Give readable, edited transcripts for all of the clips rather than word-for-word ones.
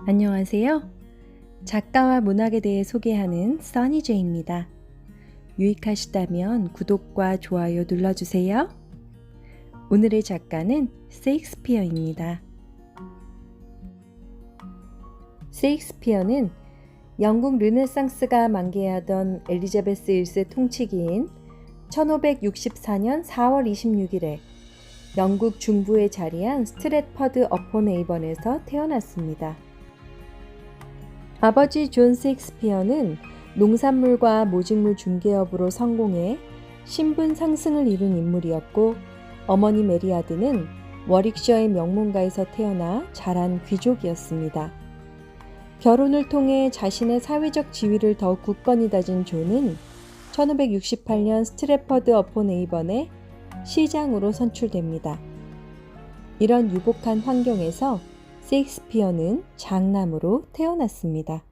안녕하세요. 작가와 문학에 대해 소개하는 써니제입니다. 유익하시다면 구독과 좋아요 눌러주세요. 오늘의 작가는 셰익스피어입니다. 셰익스피어는 영국 르네상스가 만개하던 엘리자베스 1세 통치기인 1564년 4월 26일에 영국 중부에 자리한 스트랫퍼드 어폰 에이번에서 태어났습니다. 아버지 존 셰익스피어는 농산물과 모직물 중개업으로 성공해 신분 상승을 이룬 인물이었고, 어머니 메리아드는 워릭셔의 명문가에서 태어나 자란 귀족이었습니다. 결혼을 통해 자신의 사회적 지위를 더욱 굳건히 다진 존은 1568년 스트랫퍼드 어폰 에이번의 시장으로 선출됩니다. 이런 유복한 환경에서 셰익스피어는 장남으로 태어났습니다.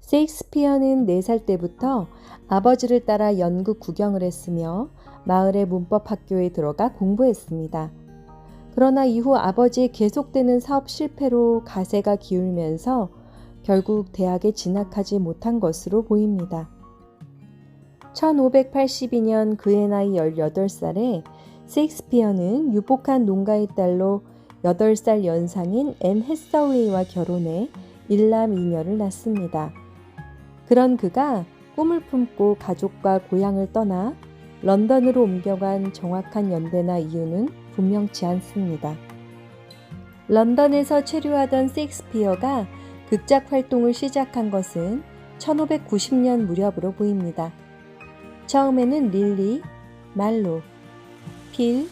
셰익스피어는 4살 때부터 아버지를 따라 연극 구경을 했으며 마을의 문법학교에 들어가 공부했습니다. 그러나 이후 아버지의 계속되는 사업 실패로 가세가 기울면서 결국 대학에 진학하지 못한 것으로 보입니다. 1582년 그의 나이 18살에 셰익스피어는 유복한 농가의 딸로 8살 연상인 앤 해서웨이와 결혼해 일남 이녀를 낳습니다. 그런 그가 꿈을 품고 가족과 고향을 떠나 런던으로 옮겨간 정확한 연대나 이유는 분명치 않습니다. 런던에서 체류하던 셰익스피어가 극작 활동을 시작한 것은 1590년 무렵으로 보입니다. 처음에는 릴리, 말로, 필,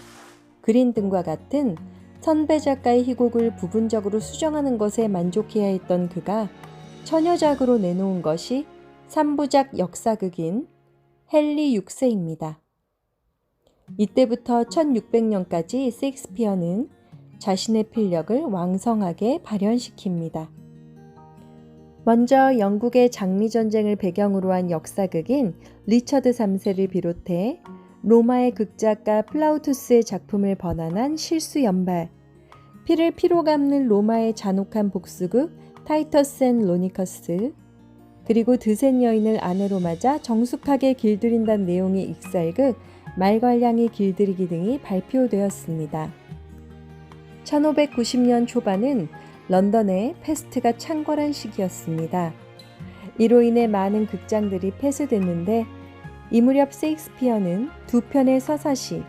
그린 등과 같은 선배 작가의 희곡을 부분적으로 수정하는 것에 만족해야 했던 그가 처녀작으로 내놓은 것이 3부작 역사극인 헨리 6세입니다. 이때부터 1600년까지 셰익스피어는 자신의 필력을 왕성하게 발현시킵니다. 먼저 영국의 장미전쟁을 배경으로 한 역사극인 리처드 3세를 비롯해 로마의 극작가 플라우투스의 작품을 번안한 실수연발, 피를 피로 갚는 로마의 잔혹한 복수극 타이터스 앤 로니커스, 그리고 드센 여인을 아내로 맞아 정숙하게 길들인다는 내용의 익살극 말괄량이 길들이기 등이 발표되었습니다. 1590년 초반은 런던에 패스트가 창궐한 시기였습니다. 이로 인해 많은 극장들이 폐쇄됐는데, 이 무렵 셰익스피어는 2편의 서사시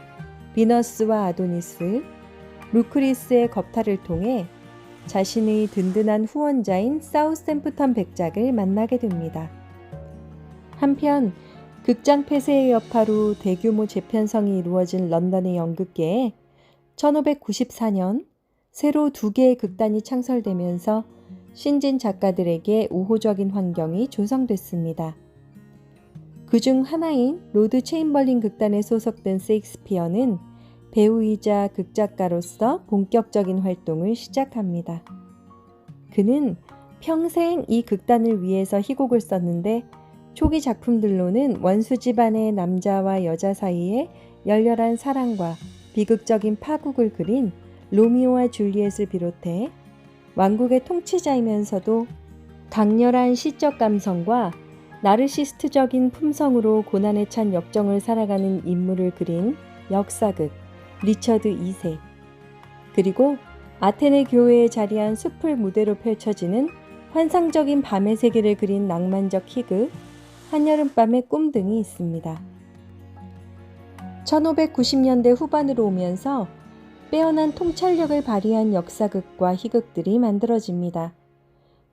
비너스와 아도니스, 루크리스의 겁탈을 통해 자신의 든든한 후원자인 사우샘프턴 백작을 만나게 됩니다. 한편 극장 폐쇄의 여파로 대규모 재편성이 이루어진 런던의 연극계에 1594년 새로 2개의 극단이 창설되면서 신진 작가들에게 우호적인 환경이 조성됐습니다. 그중 하나인 로드 체인벌린 극단에 소속된 셰익스피어는 배우이자 극작가로서 본격적인 활동을 시작합니다. 그는 평생 이 극단을 위해서 희곡을 썼는데, 초기 작품들로는 원수 집안의 남자와 여자 사이의 열렬한 사랑과 비극적인 파국을 그린 로미오와 줄리엣을 비롯해 왕국의 통치자이면서도 강렬한 시적 감성과 나르시스트적인 품성으로 고난에 찬 역정을 살아가는 인물을 그린 역사극 리처드 2세, 그리고 아테네 교회에 자리한 숲을 무대로 펼쳐지는 환상적인 밤의 세계를 그린 낭만적 희극 한여름밤의 꿈 등이 있습니다. 1590년대 후반으로 오면서 빼어난 통찰력을 발휘한 역사극과 희극들이 만들어집니다.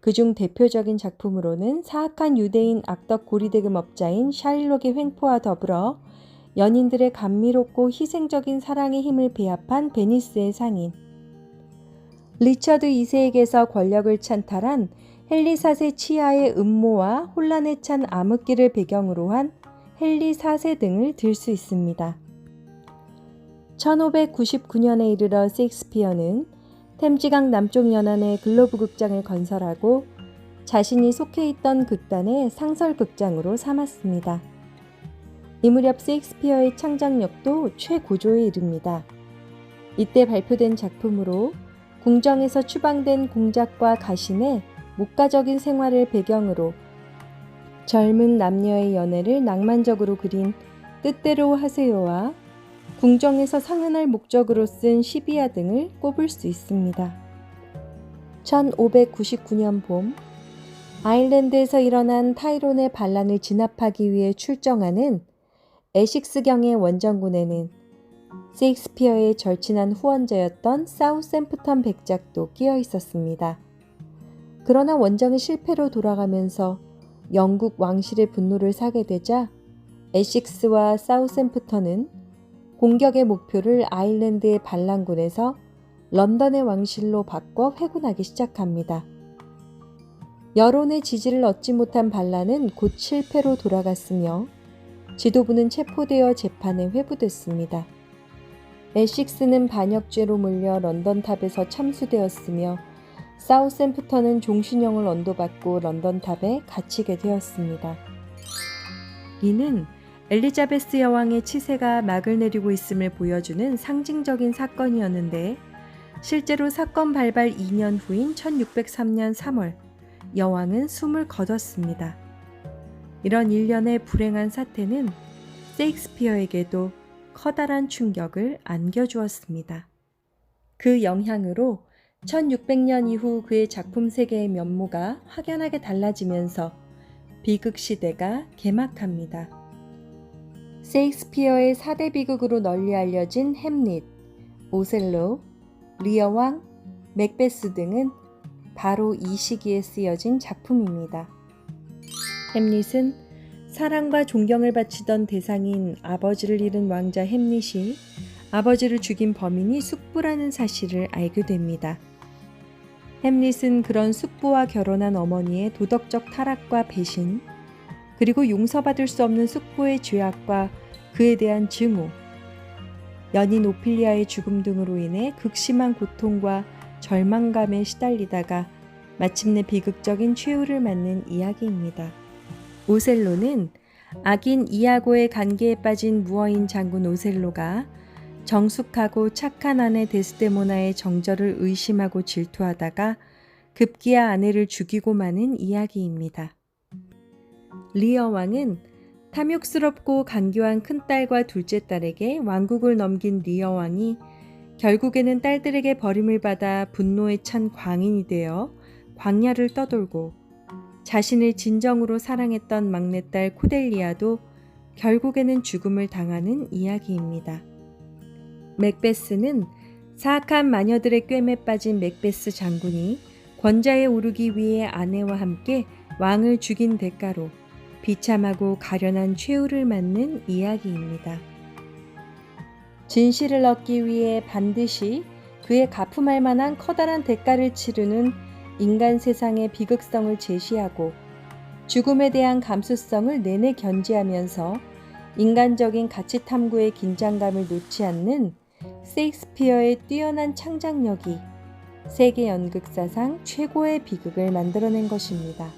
그중 대표적인 작품으로는 사악한 유대인 악덕 고리대금 업자인 샤일록의 횡포와 더불어 연인들의 감미롭고 희생적인 사랑의 힘을 배합한 베니스의 상인, 리처드 2세에게서 권력을 찬탈한 헨리 4세 치하의 음모와 혼란에 찬 암흑기를 배경으로 한 헨리 4세 등을 들 수 있습니다. 1599년에 이르러 셰익스피어는 템지강 남쪽 연안에 글로브 극장을 건설하고 자신이 속해 있던 극단의 상설극장으로 삼았습니다. 이 무렵 셰익스피어의 창작력도 최고조에 이릅니다. 이때 발표된 작품으로 궁정에서 추방된 공작과 가신의 목가적인 생활을 배경으로 젊은 남녀의 연애를 낭만적으로 그린 뜻대로 하세요와 궁정에서 상은할 목적으로 쓴 시비야 등을 꼽을 수 있습니다. 1599년 봄, 아일랜드에서 일어난 타이론의 반란을 진압하기 위해 출정하는 에식스경의 원정군에는 셰익스피어의 절친한 후원자였던 사우샘프턴 백작도 끼어 있었습니다. 그러나 원정이 실패로 돌아가면서 영국 왕실의 분노를 사게 되자 에식스와 사우샘프턴은 공격의 목표를 아일랜드의 반란군에서 런던의 왕실로 바꿔 회군하기 시작합니다. 여론의 지지를 얻지 못한 반란은 곧 실패로 돌아갔으며 지도부는 체포되어 재판에 회부됐습니다. 에식스는 반역죄로 몰려 런던탑에서 참수되었으며 사우샘프턴은 종신형을 언도받고 런던탑에 갇히게 되었습니다. 이는 엘리자베스 여왕의 치세가 막을 내리고 있음을 보여주는 상징적인 사건이었는데 실제로 사건 발발 2년 후인 1603년 3월 여왕은 숨을 거뒀습니다. 이런 일련의 불행한 사태는 셰익스피어에게도 커다란 충격을 안겨주었습니다. 그 영향으로 1600년 이후 그의 작품 세계의 면모가 확연하게 달라지면서 비극 시대가 개막합니다. 셰익스피어의 4대 비극으로 널리 알려진 햄릿, 오셀로, 리어왕, 맥베스 등은 바로 이 시기에 쓰여진 작품입니다. 햄릿은 사랑과 존경을 바치던 대상인 아버지를 잃은 왕자 햄릿이 아버지를 죽인 범인이 숙부라는 사실을 알게 됩니다. 햄릿은 그런 숙부와 결혼한 어머니의 도덕적 타락과 배신, 그리고 용서받을 수 없는 숙부의 죄악과 그에 대한 증오, 연인 오피리아의 죽음 등으로 인해 극심한 고통과 절망감에 시달리다가 마침내 비극적인 최후를 맞는 이야기입니다. 오셀로는 악인 이아고의 관계에 빠진 무어인 장군 오셀로가 정숙하고 착한 아내 데스데모나의 정절을 의심하고 질투하다가 급기야 아내를 죽이고 마는 이야기입니다. 리어 왕은 탐욕스럽고 간교한 큰딸과 둘째 딸에게 왕국을 넘긴 리어 왕이 결국에는 딸들에게 버림을 받아 분노에 찬 광인이 되어 광야를 떠돌고 자신을 진정으로 사랑했던 막내딸 코델리아도 결국에는 죽음을 당하는 이야기입니다. 맥베스는 사악한 마녀들의 꿰매 빠진 맥베스 장군이 권좌에 오르기 위해 아내와 함께 왕을 죽인 대가로 비참하고 가련한 최후를 맞는 이야기입니다. 진실을 얻기 위해 반드시 그에 갚음할 만한 커다란 대가를 치르는 인간 세상의 비극성을 제시하고 죽음에 대한 감수성을 내내 견지하면서 인간적인 가치 탐구의 긴장감을 놓지 않는 셰익스피어의 뛰어난 창작력이 세계 연극사상 최고의 비극을 만들어낸 것입니다.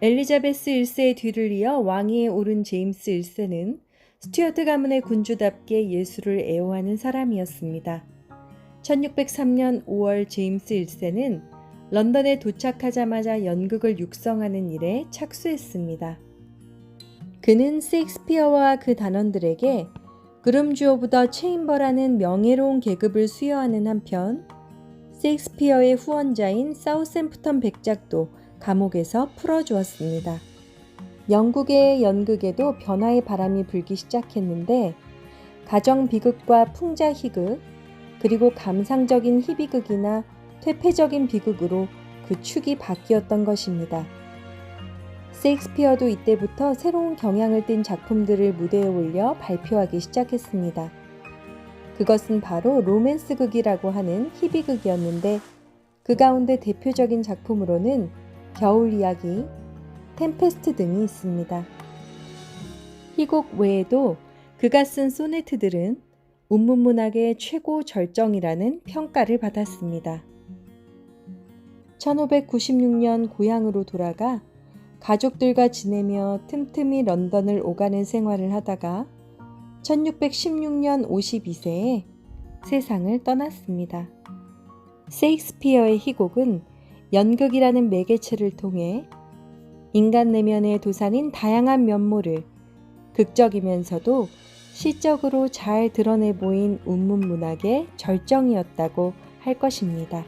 엘리자베스 1세의 뒤를 이어 왕위에 오른 제임스 1세는 스튜어트 가문의 군주답게 예술을 애호하는 사람이었습니다. 1603년 5월 제임스 1세는 런던에 도착하자마자 연극을 육성하는 일에 착수했습니다. 그는 셰익스피어와 그 단원들에게 그룸주 오브 더 체인버라는 명예로운 계급을 수여하는 한편 셰익스피어의 후원자인 사우샘프턴 백작도 감옥에서 풀어주었습니다. 영국의 연극에도 변화의 바람이 불기 시작했는데 가정 비극과 풍자 희극, 그리고 감상적인 희비극이나 퇴폐적인 비극으로 그 축이 바뀌었던 것입니다. 셰익스피어도 이때부터 새로운 경향을 띤 작품들을 무대에 올려 발표하기 시작했습니다. 그것은 바로 로맨스극이라고 하는 희비극이었는데 그 가운데 대표적인 작품으로는 겨울 이야기, 템페스트 등이 있습니다. 희곡 외에도 그가 쓴 소네트들은 운문문학의 최고 절정이라는 평가를 받았습니다. 1596년 고향으로 돌아가 가족들과 지내며 틈틈이 런던을 오가는 생활을 하다가 1616년 52세에 세상을 떠났습니다. 셰익스피어의 희곡은 연극이라는 매개체를 통해 인간 내면의 도사린 다양한 면모를 극적이면서도 시적으로 잘 드러내 보인 운문 문학의 절정이었다고 할 것입니다.